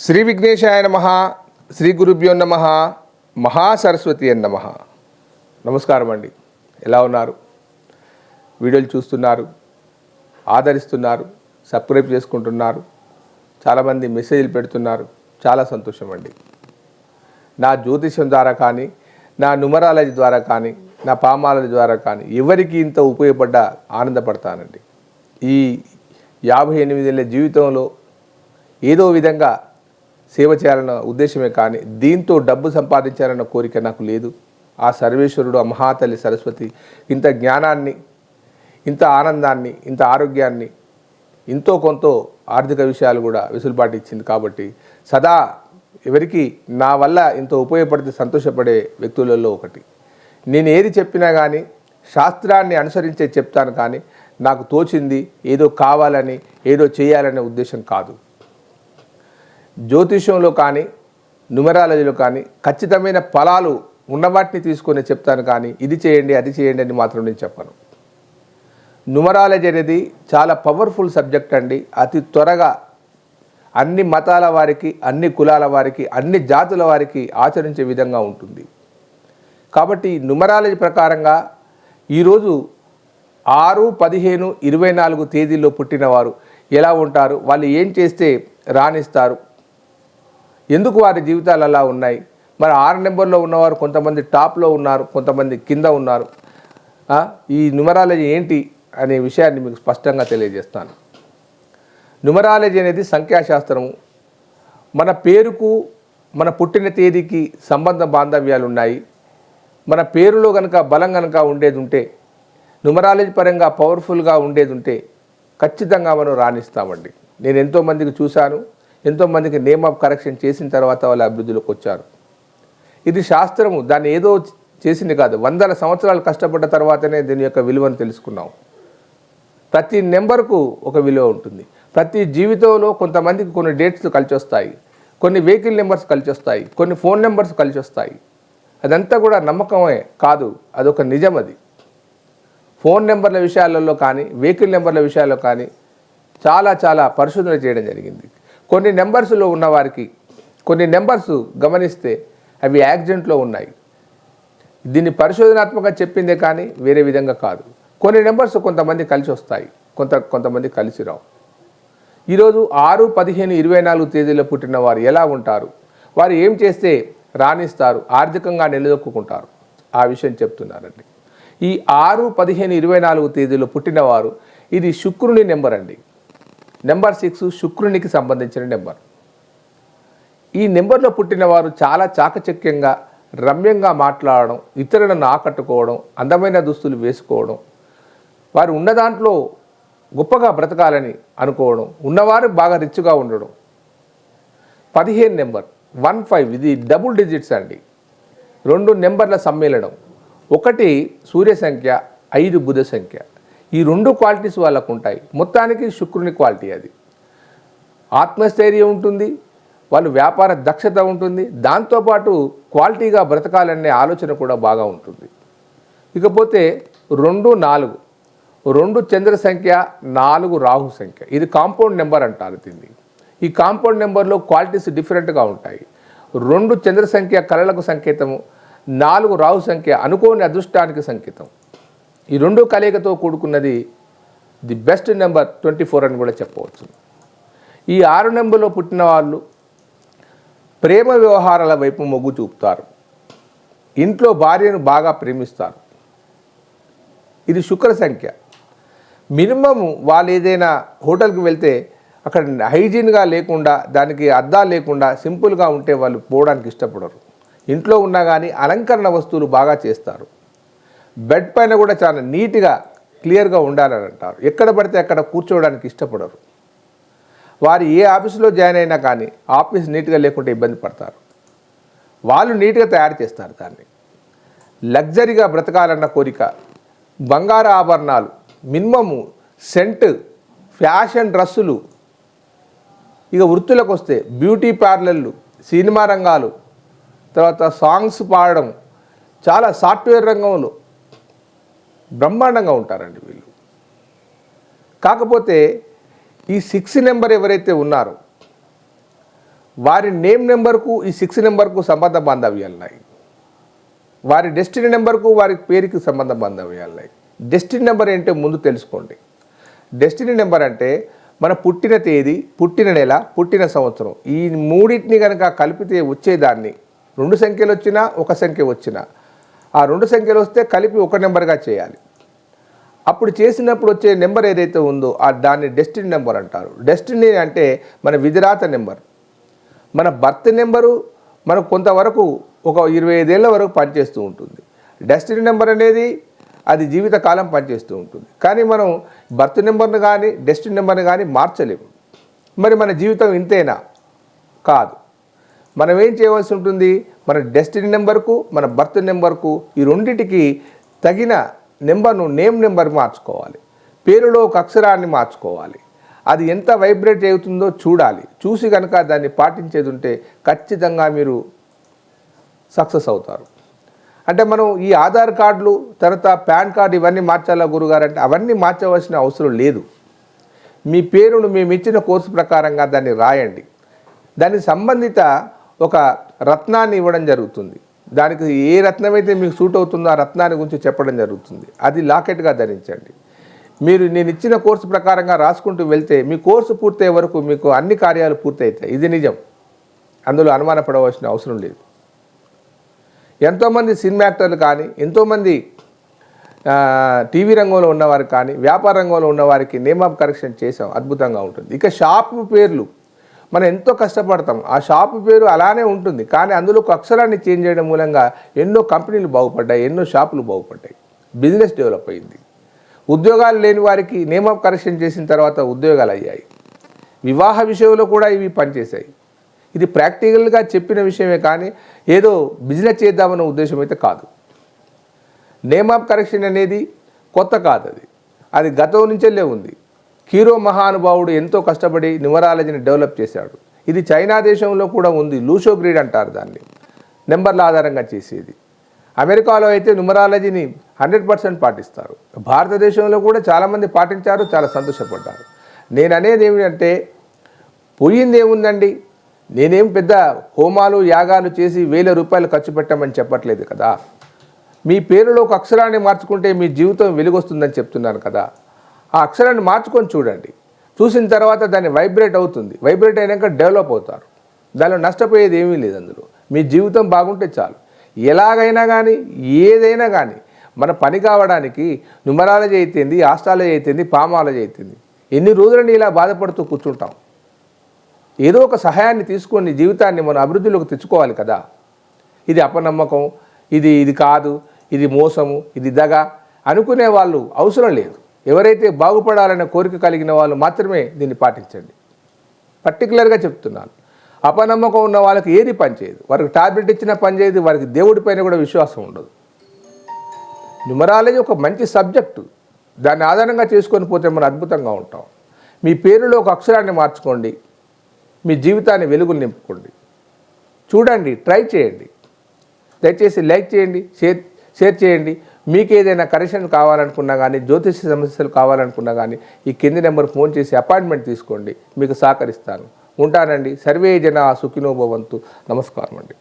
శ్రీ విఘ్నేశాయ నమః. శ్రీ గురుభ్యో నమః. మహాసరస్వతి నమః. నమస్కారం అండి. ఎలా ఉన్నారు? వీడియోలు చూస్తున్నారు, ఆదరిస్తున్నారు, సబ్స్క్రైబ్ చేసుకుంటున్నారు, చాలామంది మెసేజ్లు పెడుతున్నారు. చాలా సంతోషం అండి. నా జ్యోతిష్యం ద్వారా కానీ, నా న్యూమరాలజీ ద్వారా కానీ, నా పామాలజీ ద్వారా కానీ ఎవరికి ఇంత ఉపయోగపడ్డా ఆనందపడతానండి. ఈ 58 ఏళ్ళ జీవితంలో ఏదో విధంగా సేవ చేయాలన్న ఉద్దేశమే కానీ దీంతో డబ్బు సంపాదించాలన్న కోరిక నాకు లేదు. ఆ సర్వేశ్వరుడు, ఆ మహాతల్లి సరస్వతి ఇంత జ్ఞానాన్ని, ఇంత ఆనందాన్ని, ఇంత ఆరోగ్యాన్ని, ఎంతో కొంత ఆర్థిక విషయాలు కూడా వెసులుబాటు ఇచ్చింది. కాబట్టి సదా ఎవరికి నా వల్ల ఇంత ఉపయోగపడితే సంతోషపడే వ్యక్తులలో ఒకటి. నేను ఏది చెప్పినా కానీ శాస్త్రాన్ని అనుసరించే చెప్తాను, కానీ నాకు తోచింది ఏదో కావాలని, ఏదో చేయాలనే ఉద్దేశం కాదు. జ్యోతిష్యంలో కానీ, న్యూమరాలజీలో కానీ ఖచ్చితమైన ఫలాలు ఉన్నవాటిని తీసుకొని చెప్తాను, కానీ ఇది చేయండి, అది చేయండి అని మాత్రం నేను చెప్పను. న్యూమరాలజీ అనేది చాలా పవర్ఫుల్ సబ్జెక్ట్ అండి. అతి త్వరగా అన్ని మతాల వారికి, అన్ని కులాల వారికి, అన్ని జాతుల వారికి ఆచరించే విధంగా ఉంటుంది. కాబట్టి న్యూమరాలజీ ప్రకారంగా ఈరోజు 6, 15, 24 తేదీల్లో పుట్టినవారు ఎలా ఉంటారు, వాళ్ళు ఏం చేస్తే రాణిస్తారు, ఎందుకు వారి జీవితాలు అలా ఉన్నాయి, మరి 6 నెంబర్లో ఉన్నవారు కొంతమంది టాప్లో ఉన్నారు, కొంతమంది కింద ఉన్నారు. ఈ న్యూమరాలజీ ఏంటి అనే విషయాన్ని మీకు స్పష్టంగా తెలియజేస్తాను. న్యూమరాలజీ అనేది సంఖ్యాశాస్త్రము. మన పేరుకు, మన పుట్టిన తేదీకి సంబంధ బాంధవ్యాలు ఉన్నాయి. మన పేరులో కనుక బలం కనుక ఉండేది ఉంటే, న్యూమరాలజీ పరంగా పవర్ఫుల్గా ఉండేది ఉంటే ఖచ్చితంగా మనం రాణిస్తామండి. నేను ఎంతోమందికి చూశాను, ఎంతోమందికి నేమ్ ఆఫ్ కరెక్షన్ చేసిన తర్వాత వాళ్ళ అభివృద్ధిలోకి వచ్చారు. ఇది శాస్త్రము, దాన్ని ఏదో చేసింది కాదు. 100 సంవత్సరాలు కష్టపడ్డ తర్వాతనే దీని యొక్క విలువను తెలుసుకున్నాం. ప్రతి నెంబర్కు ఒక విలువ ఉంటుంది. ప్రతి జీవితంలో కొంతమందికి కొన్ని డేట్స్ కలిసి వస్తాయి, కొన్ని వెహికల్ నెంబర్స్ కలిసి వస్తాయి, కొన్ని ఫోన్ నెంబర్స్ కలిసి వస్తాయి. అదంతా కూడా నమ్మకమే కాదు, అదొక నిజం. అది ఫోన్ నెంబర్ల విషయాలలో కానీ, వెహికల్ నెంబర్ల విషయాల్లో కానీ చాలా చాలా పరిశోధన చేయడం జరిగింది. కొన్ని నెంబర్స్లో ఉన్నవారికి కొన్ని నెంబర్స్ గమనిస్తే అవి యాక్సిడెంట్లో ఉన్నాయి. దీన్ని పరిశోధనాత్మకంగా చెప్పిందే కానీ వేరే విధంగా కాదు. కొన్ని నెంబర్స్ కొంతమంది కలిసి వస్తాయి, కొంతమంది కలిసి రావు. ఈరోజు 6, 15, 24 తేదీలో పుట్టిన వారు ఎలా ఉంటారు, వారు ఏం చేస్తే రాణిస్తారు, ఆర్థికంగా నిలదొక్కుంటారు, ఆ విషయం చెప్తున్నారండి. ఈ 6, 15, 24 తేదీలో పుట్టినవారు, ఇది శుక్రుని నెంబర్ అండి. నెంబర్ 6 శుక్రునికి సంబంధించిన నెంబర్. ఈ నెంబర్లో పుట్టినవారు చాలా చాకచక్యంగా, రమ్యంగా మాట్లాడడం, ఇతరులను ఆకట్టుకోవడం, అందమైన దుస్తులు వేసుకోవడం, వారు ఉన్న దాంట్లో గొప్పగా బ్రతకాలని అనుకోవడం, ఉన్నవారు బాగా రిచ్గా ఉండడం. 15 నెంబర్ 15, ఇది డబుల్ డిజిట్స్ అండి. 2 నెంబర్ల సమ్మేళనం. 1 సూర్య సంఖ్య, 5 బుధ సంఖ్య. ఈ 2 క్వాలిటీస్ వాళ్ళకు ఉంటాయి. మొత్తానికి శుక్రుని క్వాలిటీ అది. ఆత్మస్థైర్యం ఉంటుంది, వాళ్ళు వ్యాపార దక్షత ఉంటుంది, దాంతోపాటు క్వాలిటీగా బ్రతకాలనే ఆలోచన కూడా బాగా ఉంటుంది. ఇకపోతే 2, 4, 2 చంద్ర సంఖ్య, 4 రాహు సంఖ్య. ఇది కాంపౌండ్ నెంబర్ అంటారు దీన్ని. ఈ కాంపౌండ్ నెంబర్లో క్వాలిటీస్ డిఫరెంట్గా ఉంటాయి. 2 చంద్ర సంఖ్య కళలకు సంకేతము, 4 రాహు సంఖ్య అనుకోని అదృష్టానికి సంకేతం. ఈ 2 కలయికతో కూడుకున్నది ది బెస్ట్ నెంబర్ 24 అని కూడా చెప్పవచ్చు. ఈ 6 నెంబర్లో పుట్టిన వాళ్ళు ప్రేమ వ్యవహారాల వైపు మొగ్గు చూపుతారు. ఇంట్లో భార్యను బాగా ప్రేమిస్తారు. ఇది శుక్ర సంఖ్య. మినిమము వాళ్ళు ఏదైనా హోటల్కి వెళ్తే అక్కడ హైజీన్గా లేకుండా, దానికి అద్దాలు లేకుండా సింపుల్గా ఉంటే వాళ్ళు పోవడానికి ఇష్టపడరు. ఇంట్లో ఉన్నా కానీ అలంకరణ వస్తువులు బాగా చేస్తారు. బెడ్ పైన కూడా చాలా నీట్గా, క్లియర్గా ఉండాలని అంటారు. ఎక్కడ పడితే అక్కడ కూర్చోవడానికి ఇష్టపడరు. వారు ఏ ఆఫీసులో జాయిన్ అయినా కానీ ఆఫీస్ నీట్గా లేకుంటే ఇబ్బంది పడతారు. వాళ్ళు నీట్గా తయారు చేస్తారు దాన్ని. లగ్జరీగా బ్రతకాలన్న కోరిక, బంగారు ఆభరణాలు, మినిమము సెంట్, ఫ్యాషన్ డ్రెస్సులు. ఇక వృత్తులకు వస్తే బ్యూటీ పార్లర్లు, సినిమా రంగాలు, తర్వాత సాంగ్స్ పాడడం, చాలా సాఫ్ట్వేర్ రంగంలో బ్రహ్మాండంగా ఉంటారండి వీళ్ళు. కాకపోతే ఈ 6 నెంబర్ ఎవరైతే ఉన్నారో వారి నేమ్ నెంబర్కు ఈ 6 నెంబర్కు సంబంధ బాంధవ్యాలు ఉన్నాయి. వారి డెస్టినీ నెంబర్కు వారి పేరుకి సంబంధ బాంధవ్యాలు ఉన్నాయి. డెస్టినీ నెంబర్ ఏంటో ముందు తెలుసుకోండి. డెస్టినీ నెంబర్ అంటే మన పుట్టిన తేదీ, పుట్టిన నెల, పుట్టిన సంవత్సరం ఈ మూడింటిని కనుక కలిపితే వచ్చేదాన్ని 2 సంఖ్యలు వచ్చినా 1 సంఖ్య వచ్చినా ఆ 2 సంఖ్యలు వస్తే కలిపి ఒక నెంబర్గా చేయాలి. అప్పుడు చేసినప్పుడు వచ్చే నెంబర్ ఏదైతే ఉందో దాన్ని డెస్టినీ నెంబర్ అంటారు. డెస్టినీ అంటే మన విధిరాత నెంబర్. మన బర్త్ నెంబరు మనకు కొంతవరకు ఒక 25 ఏళ్ళ వరకు పనిచేస్తూ ఉంటుంది. డెస్టినీ నెంబర్ అనేది అది జీవితకాలం పనిచేస్తూ ఉంటుంది. కానీ మనం బర్త్ నెంబర్ను కానీ డెస్టినీ నెంబర్ని కానీ మార్చలేము. మరి మన జీవితం ఇంతేనా? కాదు. మనం ఏం చేయవలసి ఉంటుంది? మన డెస్టినీ నెంబర్కు మన బర్త్ నెంబర్కు ఈ రెండింటికి తగిన నెంబర్ను నేమ్ నెంబర్ మార్చుకోవాలి. పేరులో ఒక అక్షరాన్ని మార్చుకోవాలి. అది ఎంత వైబ్రేట్ అవుతుందో చూడాలి. చూసి కనుక దాన్ని పాటించేది ఉంటే ఖచ్చితంగా మీరు సక్సెస్ అవుతారు. అంటే మనం ఈ ఆధార్ కార్డులు తర్వాత పాన్ కార్డు ఇవన్నీ మార్చాలా గురుగారు అంటే అవన్నీ మార్చవలసిన అవసరం లేదు. మీ పేరును మేము ఇచ్చిన కోర్సు ప్రకారంగా దాన్ని రాయండి. దానికి సంబంధిత ఒక రత్నాన్ని ఇవ్వడం జరుగుతుంది. దానికి ఏ రత్నం అయితే మీకు సూట్ అవుతుందో ఆ రత్నాన్ని గురించి చెప్పడం జరుగుతుంది. అది లాకెట్గా ధరించండి. మీరు నేను ఇచ్చిన కోర్సు ప్రకారంగా రాసుకుంటూ వెళ్తే మీ కోర్సు పూర్తయ్యే వరకు మీకు అన్ని కార్యాలు పూర్తవుతాయి. ఇది నిజం, అందులో అనుమానపడవలసిన అవసరం లేదు. ఎంతోమంది సినిమా యాక్టర్లు కానీ ఎంతోమంది టీవీ రంగంలో ఉన్నవారు కానీ వ్యాపార రంగంలో ఉన్నవారికి నేమ్ ఆఫ్ కరెక్షన్ చేసాం, అద్భుతంగా ఉంటుంది. ఇక షాపు పేర్లు మనం ఎంతో కష్టపడతాం, ఆ షాపు పేరు అలానే ఉంటుంది, కానీ అందులో ఒక అక్షరాన్ని చేంజ్ చేయడం మూలంగా ఎన్నో కంపెనీలు బాగుపడ్డాయి, ఎన్నో షాపులు బాగుపడ్డాయి, బిజినెస్ డెవలప్ అయింది. ఉద్యోగాలు లేని వారికి నేమ్ ఆఫ్ కరెక్షన్ చేసిన తర్వాత ఉద్యోగాలు అయ్యాయి. వివాహ విషయంలో కూడా ఇవి పనిచేశాయి. ఇది ప్రాక్టికల్గా చెప్పిన విషయమే కానీ ఏదో బిజినెస్ చేద్దామన్న ఉద్దేశం అయితే కాదు. నేమ్ ఆఫ్ కరెక్షన్ అనేది కొత్త కాదు, అది గతం నుంచెల్లే ఉంది. కీరో మహానుభావుడు ఎంతో కష్టపడి న్యూమరాలజీని డెవలప్ చేశాడు. ఇది చైనా దేశంలో కూడా ఉంది, లూషో గ్రీడ్ అంటారు దాన్ని, నెంబర్ల ఆధారంగా చేసేది. అమెరికాలో అయితే న్యూమరాలజీని 100% పాటిస్తారు. భారతదేశంలో కూడా చాలామంది పాటించారు, చాలా సంతోషపడ్డారు. నేను అనేది ఏమిటంటే పోయింది ఏముందండి, నేనేం పెద్ద హోమాలు యాగాలు చేసి 1000 రూపాయలు ఖర్చు పెట్టమని చెప్పట్లేదు కదా. మీ పేరులో ఒక అక్షరాన్ని మార్చుకుంటే మీ జీవితం వెలుగొస్తుందని చెప్తున్నాను కదా. ఆ అక్షరాన్ని మార్చుకొని చూడండి. చూసిన తర్వాత దాన్ని వైబ్రేట్ అవుతుంది. వైబ్రేట్ అయినాక డెవలప్ అవుతారు. దానిలో నష్టపోయేది ఏమీ లేదు. అందులో మీ జీవితం బాగుంటే చాలు. ఎలాగైనా కానీ ఏదైనా కానీ మన పని కావడానికి న్యూమరాలజీ అయితేంది, ఆస్ట్రాలజీ అయితేంది, పామాలజీ అయితేంది, ఎన్ని రోజులని ఇలా బాధపడుతూ కూర్చుంటాం. ఏదో ఒక సహాయాన్ని తీసుకొని జీవితాన్ని మనం అభివృద్ధిలోకి తెచ్చుకోవాలి కదా. ఇది అపనమ్మకం, ఇది కాదు, ఇది మోసము, ఇది దగ అనుకునే వాళ్ళు అవసరం లేదు. ఎవరైతే బాగుపడాలనే కోరిక కలిగిన వాళ్ళు మాత్రమే దీన్ని పాటించండి. పర్టికులర్గా చెప్తున్నాను. అపనమ్మకం ఉన్న వాళ్ళకి ఏది పనిచేయదు. వారికి టాబ్లెట్ ఇచ్చినా పనిచేయదు, వారికి దేవుడి పైన కూడా విశ్వాసం ఉండదు. న్యూమరాలజీ ఒక మంచి సబ్జెక్టు. దాన్ని ఆధారంగా చేసుకొని పోతే మనం అద్భుతంగా ఉంటాం. మీ పేరులో ఒక అక్షరాన్ని మార్చుకోండి, మీ జీవితాన్ని వెలుగులు నింపుకోండి. చూడండి, ట్రై చేయండి. దయచేసి లైక్ చేయండి, షేర్ చేయండి. మీకు ఏదైనా కరెక్షన్ కావాలనుకున్నా కానీ, జ్యోతిష సమస్యలు కావాలనుకున్నా కానీ ఈ కింది నెంబర్ ఫోన్ చేసి అపాయింట్మెంట్ తీసుకోండి, మీకు సహకరిస్తాను. ఉంటానండి. సర్వే జన సుఖినో భవంతు. నమస్కారం అండి.